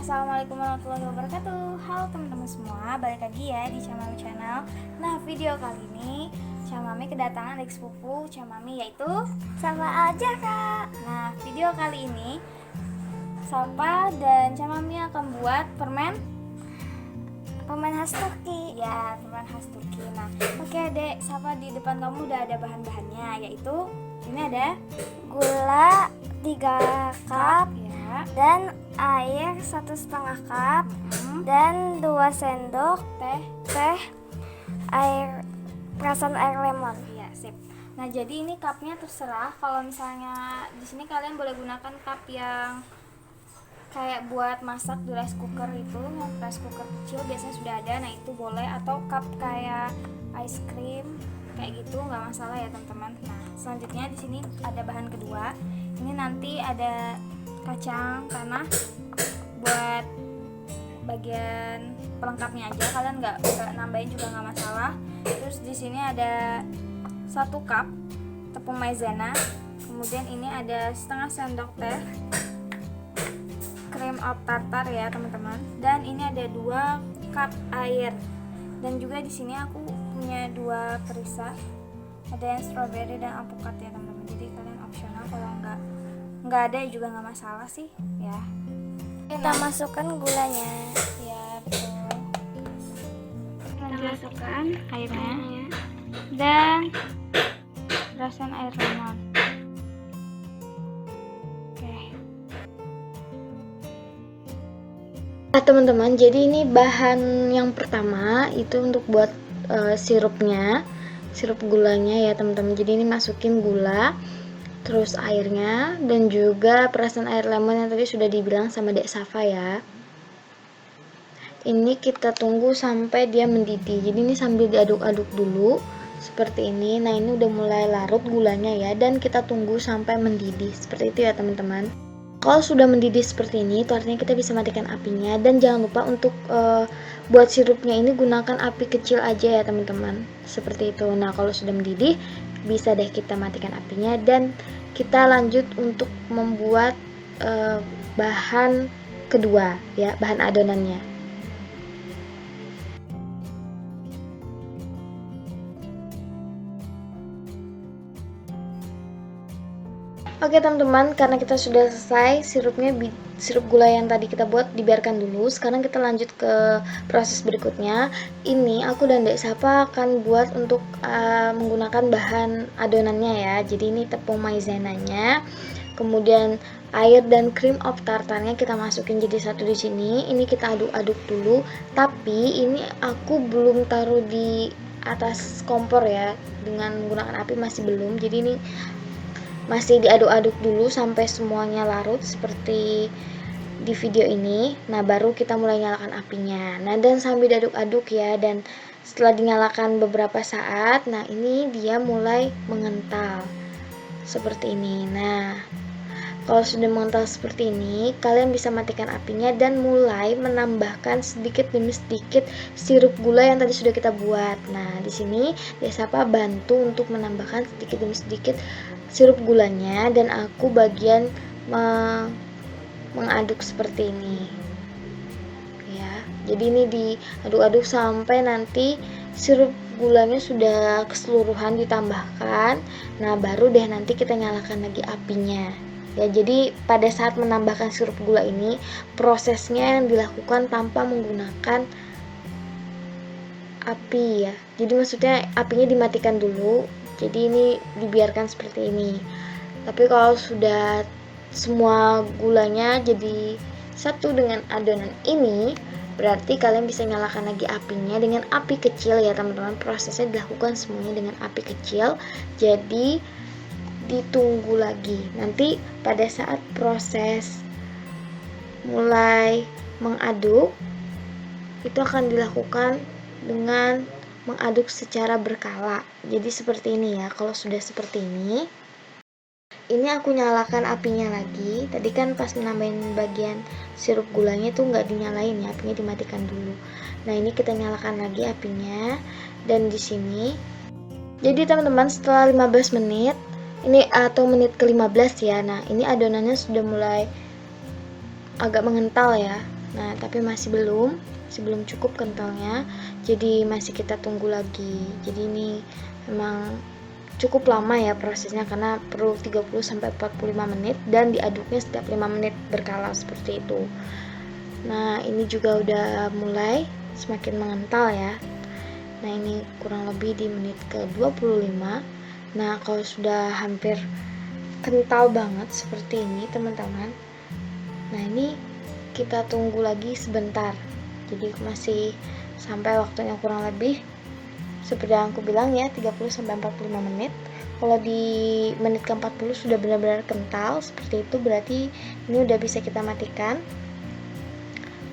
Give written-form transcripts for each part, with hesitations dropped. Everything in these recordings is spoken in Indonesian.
Assalamualaikum warahmatullahi wabarakatuh. Halo teman-teman semua, balik lagi ya di Chamami Channel. Nah, video kali ini Chamami kedatangan adik sepupu Chamami, yaitu Safa aja kak. Nah, video kali ini Safa dan Chamami akan buat permen khas Turki. Ya, permen khas Turki. Nah, oke dek, Safa, di depan kamu udah ada bahan-bahannya, yaitu ini ada gula 3 cup ya, dan air 1,5 cup dan 2 sendok teh air perasan air lemon. Iya, sip. Nah, jadi ini cupnya terserah. Kalau misalnya di sini kalian boleh gunakan cup yang kayak buat masak di rice cooker itu, yang rice cooker kecil biasanya sudah ada. Nah, itu boleh, atau cup kayak ice cream kayak gitu, nggak masalah ya teman-teman. Nah, selanjutnya di sini ada bahan kedua. Ini nanti ada kacang tanah buat bagian pelengkapnya aja, kalian nggak nambahin juga nggak masalah. Terus di sini ada 1 cup tepung maizena, kemudian ini ada setengah sendok teh cream of tartar ya teman-teman, dan ini ada 2 cup air. Dan juga di sini aku punya 2 perisa, ada yang strawberry dan alpukat ya teman-teman. Jadi kalian opsional, kalau nggak ada juga nggak masalah sih ya. Kita masukkan gulanya. Ya, betul. Kita masukkan airnya dan perasan air lemon. Oke. Nah teman-teman, jadi ini bahan yang pertama itu untuk buat sirupnya, sirup gulanya ya teman-teman. Jadi ini masukin gula, terus airnya, dan juga perasan air lemon yang tadi sudah dibilang sama Dek Safa ya. Ini kita tunggu sampai dia mendidih. Jadi ini sambil diaduk-aduk dulu seperti ini. Nah, ini udah mulai larut gulanya ya, dan kita tunggu sampai mendidih seperti itu ya teman-teman. Kalau sudah mendidih seperti ini, itu artinya kita bisa matikan apinya. Dan jangan lupa untuk buat sirupnya ini gunakan api kecil aja ya teman-teman, seperti itu. Nah, kalau sudah mendidih, bisa deh kita matikan apinya, dan kita lanjut untuk membuat bahan kedua ya, bahan adonannya. Oke teman-teman, karena kita sudah selesai sirupnya, sirup gula yang tadi kita buat dibiarkan dulu. Sekarang kita lanjut ke proses berikutnya. Ini aku dan Dek Safa akan buat untuk menggunakan bahan adonannya ya. Jadi ini tepung maizenanya, kemudian air dan cream of tartarnya kita masukin jadi satu di sini. Ini kita aduk-aduk dulu. Tapi ini aku belum taruh di atas kompor ya, dengan menggunakan api masih belum. Jadi ini masih diaduk-aduk dulu sampai semuanya larut seperti di video ini. Nah, baru kita mulai nyalakan apinya. Nah, dan sambil diaduk-aduk ya, dan setelah dinyalakan beberapa saat, nah ini dia mulai mengental seperti ini. Nah, kalau sudah mengental seperti ini, kalian bisa matikan apinya dan mulai menambahkan sedikit demi sedikit sirup gula yang tadi sudah kita buat. Nah, di sini Dek Safa bantu untuk menambahkan sedikit demi sedikit sirup gulanya, dan aku bagian mengaduk seperti ini. Ya, jadi ini diaduk-aduk sampai nanti sirup gulanya sudah keseluruhan ditambahkan. Nah, baru deh nanti kita nyalakan lagi apinya. Ya, jadi pada saat menambahkan sirup gula ini, prosesnya yang dilakukan tanpa menggunakan api ya. Jadi maksudnya apinya dimatikan dulu. Jadi ini dibiarkan seperti ini. Tapi kalau sudah semua gulanya jadi satu dengan adonan ini, berarti kalian bisa nyalakan lagi apinya dengan api kecil ya teman-teman. Prosesnya dilakukan semuanya dengan api kecil. Jadi ditunggu lagi. Nanti pada saat proses mulai mengaduk, itu akan dilakukan dengan mengaduk secara berkala. Jadi seperti ini ya. Kalau sudah seperti ini aku nyalakan apinya lagi. Tadi kan pas menambahin bagian sirup gulanya itu nggak dinyalain ya, apinya dimatikan dulu. Nah, ini kita nyalakan lagi apinya, dan di sini jadi teman-teman, setelah 15 menit ini atau menit ke-15 ya. Nah, ini adonannya sudah mulai agak mengental ya. Nah, tapi masih belum cukup kentalnya. Jadi masih kita tunggu lagi. Jadi ini memang cukup lama ya prosesnya karena perlu 30 sampai 45 menit dan diaduknya setiap 5 menit berkala seperti itu. Nah, ini juga udah mulai semakin mengental ya. Nah, ini kurang lebih di menit ke 25. Nah, kalau sudah hampir kental banget seperti ini teman-teman, nah ini kita tunggu lagi sebentar. Jadi masih sampai waktunya kurang lebih seperti yang aku bilang ya, 30-45 menit. Kalau di menit ke-40 sudah benar-benar kental seperti itu, berarti ini udah bisa kita matikan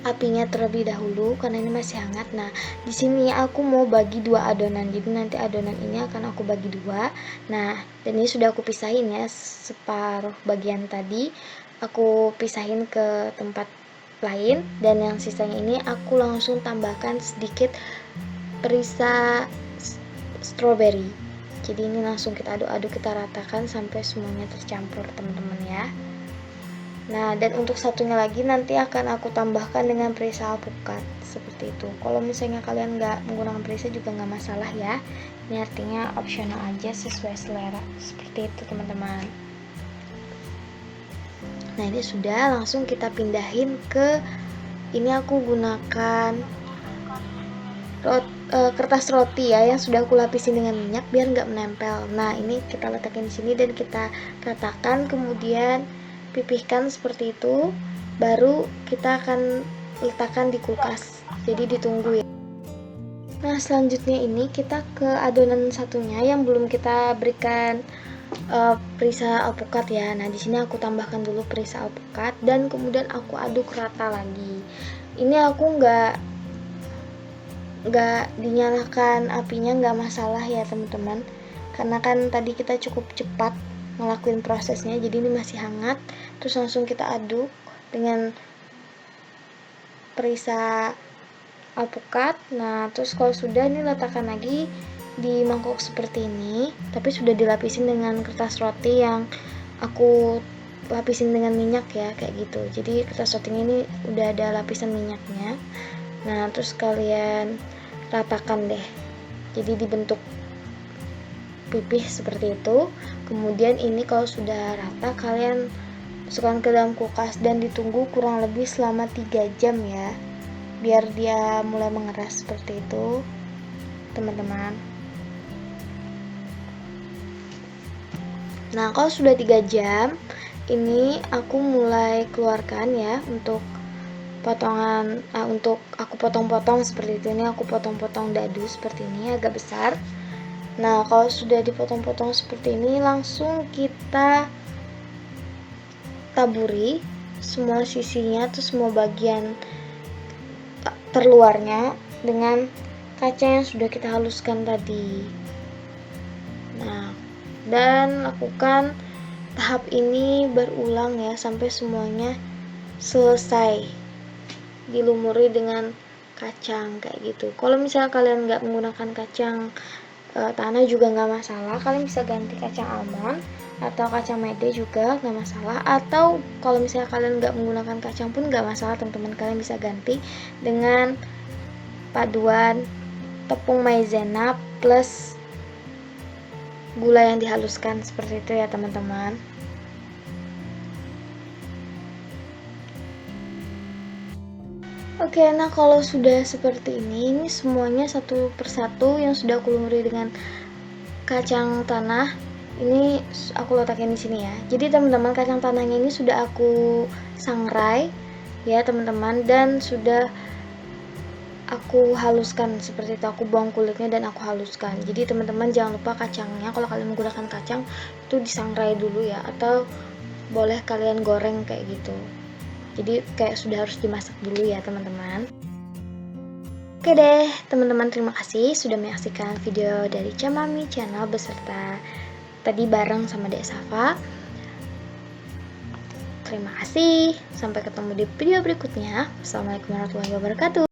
apinya terlebih dahulu karena ini masih hangat. Nah, di sini aku mau bagi dua adonan. Jadi nanti adonan ini akan aku bagi dua. Nah, dan ini sudah aku pisahin ya, separuh bagian tadi aku pisahin ke tempat lain dan yang sisanya ini aku langsung tambahkan sedikit perisa strawberry. Jadi ini langsung kita aduk-aduk, kita ratakan sampai semuanya tercampur teman-teman ya. Nah, dan untuk satunya lagi nanti akan aku tambahkan dengan perisa alpukat seperti itu. Kalau misalnya kalian nggak menggunakan perisa juga nggak masalah ya. Ini artinya opsional aja, sesuai selera seperti itu teman-teman. Nah, ini sudah, langsung kita pindahin ke, ini aku gunakan kertas roti ya yang sudah aku lapisin dengan minyak biar nggak menempel. Nah, ini kita letakkan di sini dan kita ratakan, kemudian pipihkan seperti itu, baru kita akan letakkan di kulkas, jadi ditunggu ya. Nah, selanjutnya ini kita ke adonan satunya yang belum kita berikan perisa alpukat ya. Nah, di sini aku tambahkan dulu perisa alpukat dan kemudian aku aduk rata lagi. Ini aku nggak dinyalakan apinya, nggak masalah ya teman-teman, karena kan tadi kita cukup cepat ngelakuin prosesnya, jadi ini masih hangat. Terus langsung kita aduk dengan perisa alpukat. Nah, terus kalau sudah, ini letakkan lagi di mangkok seperti ini, tapi sudah dilapisin dengan kertas roti yang aku lapisin dengan minyak ya, kayak gitu. Jadi kertas rotinya ini udah ada lapisan minyaknya. Nah, terus kalian ratakan deh, jadi dibentuk pipih seperti itu. Kemudian ini kalau sudah rata, kalian masukkan ke dalam kulkas dan ditunggu kurang lebih selama 3 jam ya, biar dia mulai mengeras seperti itu teman-teman. Nah, kalau sudah 3 jam, ini aku mulai keluarkan ya untuk potongan, untuk aku potong-potong seperti itu. Ini aku potong-potong dadu seperti ini, agak besar. Nah, kalau sudah dipotong-potong seperti ini, langsung kita taburi semua sisinya atau semua bagian terluarnya dengan kaca yang sudah kita haluskan tadi. Nah, dan lakukan tahap ini berulang ya sampai semuanya selesai dilumuri dengan kacang kayak gitu. Kalau misalnya kalian nggak menggunakan kacang tanah juga nggak masalah, kalian bisa ganti kacang almond atau kacang mede juga nggak masalah, atau kalau misalnya kalian nggak menggunakan kacang pun nggak masalah teman-teman, kalian bisa ganti dengan paduan tepung maizena plus gula yang dihaluskan seperti itu ya teman-teman. Oke, nah kalau sudah seperti ini semuanya satu persatu yang sudah aku lumuri dengan kacang tanah, ini aku letakkan di sini ya. Jadi teman-teman, kacang tanahnya ini sudah aku sangrai ya teman-teman, dan sudah aku haluskan seperti itu. Aku buang kulitnya dan aku haluskan. Jadi teman-teman jangan lupa kacangnya, kalau kalian menggunakan kacang itu disangrai dulu ya, atau boleh kalian goreng kayak gitu. Jadi kayak sudah harus dimasak dulu ya teman-teman. Oke deh teman-teman, terima kasih sudah menyaksikan video dari Chamami Channel beserta tadi bareng sama Dek Safa. Terima kasih, sampai ketemu di video berikutnya. Wassalamualaikum warahmatullahi wabarakatuh.